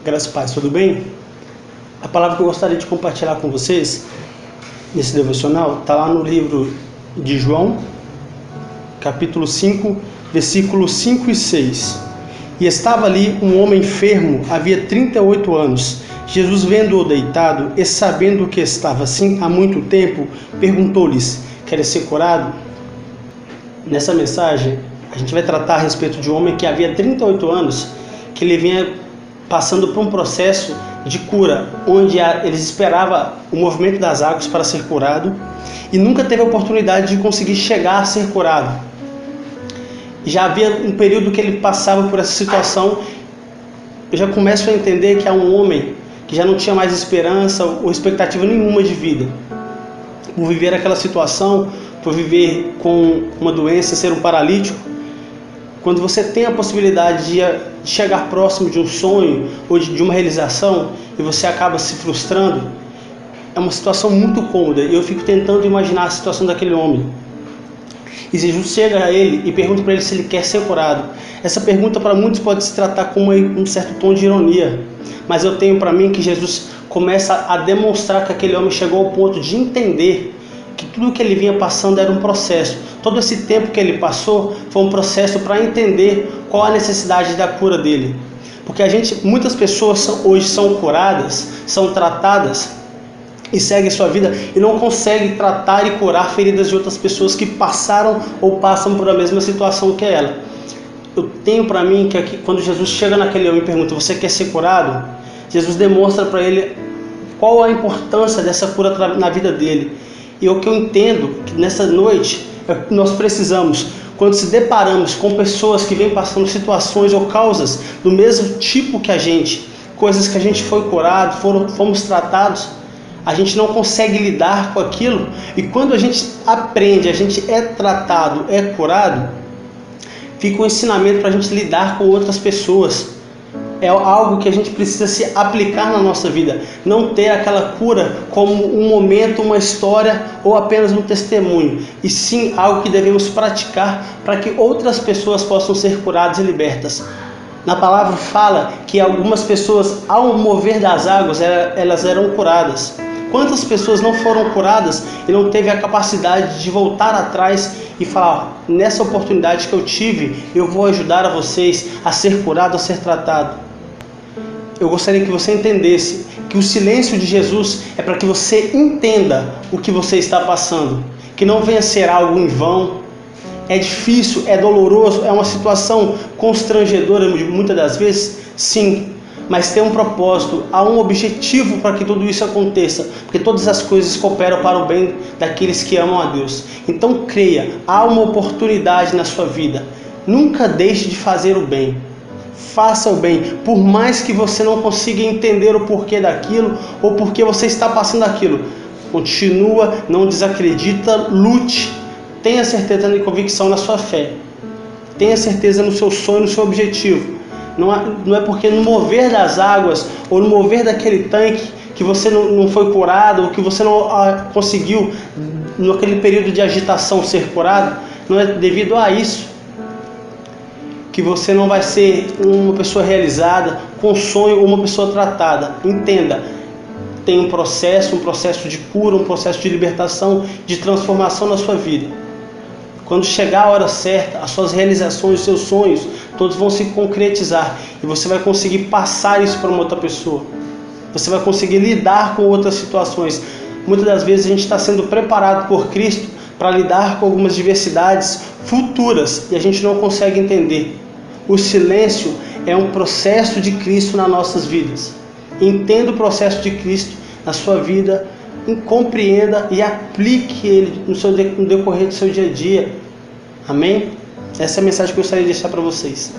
Graças a Deus, tudo bem? A palavra que eu gostaria de compartilhar com vocês nesse devocional está lá no livro de João, capítulo 5, versículos 5 e 6. E estava ali um homem enfermo, havia 38 anos. Jesus, vendo-o deitado e sabendo que estava assim há muito tempo, perguntou-lhes: queres ser curado? Nessa mensagem, a gente vai tratar a respeito de um homem que havia 38 anos, que ele vinha passando por um processo de cura, onde eles esperavam o movimento das águas para ser curado e nunca teve a oportunidade de conseguir chegar a ser curado. Já havia um período que ele passava por essa situação. Eu já começo a entender que é um homem que já não tinha mais esperança ou expectativa nenhuma de vida. Por viver aquela situação, por viver com uma doença, ser um paralítico, quando você tem a possibilidade de chegar próximo de um sonho ou de uma realização e você acaba se frustrando, é uma situação muito cômoda. E eu fico tentando imaginar a situação daquele homem. E Jesus chega a ele e pergunta para ele se ele quer ser curado. Essa pergunta para muitos pode se tratar como um certo tom de ironia, mas eu tenho para mim que Jesus começa a demonstrar que aquele homem chegou ao ponto de entender que tudo que ele vinha passando era um processo. Todo esse tempo que ele passou foi um processo para entender qual a necessidade da cura dele. Porque muitas pessoas hoje são curadas, são tratadas e seguem sua vida e não conseguem tratar e curar feridas de outras pessoas que passaram ou passam por a mesma situação que ela. Eu tenho para mim que aqui, quando Jesus chega naquele homem e pergunta: você quer ser curado? Jesus demonstra para ele qual a importância dessa cura na vida dele. E o que eu entendo que nessa noite nós precisamos, quando se deparamos com pessoas que vêm passando situações ou causas do mesmo tipo que a gente, coisas que a gente foi curado, fomos tratados, a gente não consegue lidar com aquilo. E quando a gente aprende, a gente é tratado, é curado, fica um ensinamento para a gente lidar com outras pessoas. É algo que a gente precisa se aplicar na nossa vida. Não ter aquela cura como um momento, uma história ou apenas um testemunho. E sim algo que devemos praticar para que outras pessoas possam ser curadas e libertas. Na palavra fala que algumas pessoas, ao mover das águas, elas eram curadas. Quantas pessoas não foram curadas e não teve a capacidade de voltar atrás e falar: nessa oportunidade que eu tive, eu vou ajudar a vocês a ser curado, a ser tratado. Eu gostaria que você entendesse que o silêncio de Jesus é para que você entenda o que você está passando, que não venha ser algo em vão. É difícil, é doloroso, é uma situação constrangedora muitas das vezes, sim, mas tem um propósito, há um objetivo para que tudo isso aconteça, porque todas as coisas cooperam para o bem daqueles que amam a Deus. Então creia, há uma oportunidade na sua vida. Nunca deixe de fazer o bem. Faça o bem, por mais que você não consiga entender o porquê daquilo ou porque você está passando aquilo. Continua, não desacredita, lute, tenha certeza e convicção na sua fé. Tenha certeza no seu sonho, no seu objetivo. Não é porque no mover das águas ou no mover daquele tanque que você não foi curado ou que você não conseguiu, naquele período de agitação, ser curado. Não é devido a isso que você não vai ser uma pessoa realizada, com sonho, ou uma pessoa tratada. Entenda, tem um processo de cura, um processo de libertação, de transformação na sua vida. Quando chegar a hora certa, as suas realizações, os seus sonhos, todos vão se concretizar e você vai conseguir passar isso para uma outra pessoa. Você vai conseguir lidar com outras situações. Muitas das vezes a gente está sendo preparado por Cristo para lidar com algumas diversidades futuras e a gente não consegue entender. O silêncio é um processo de Cristo nas nossas vidas. Entenda o processo de Cristo na sua vida, compreenda e aplique ele no decorrer do seu dia a dia. Amém? Essa é a mensagem que eu gostaria de deixar para vocês.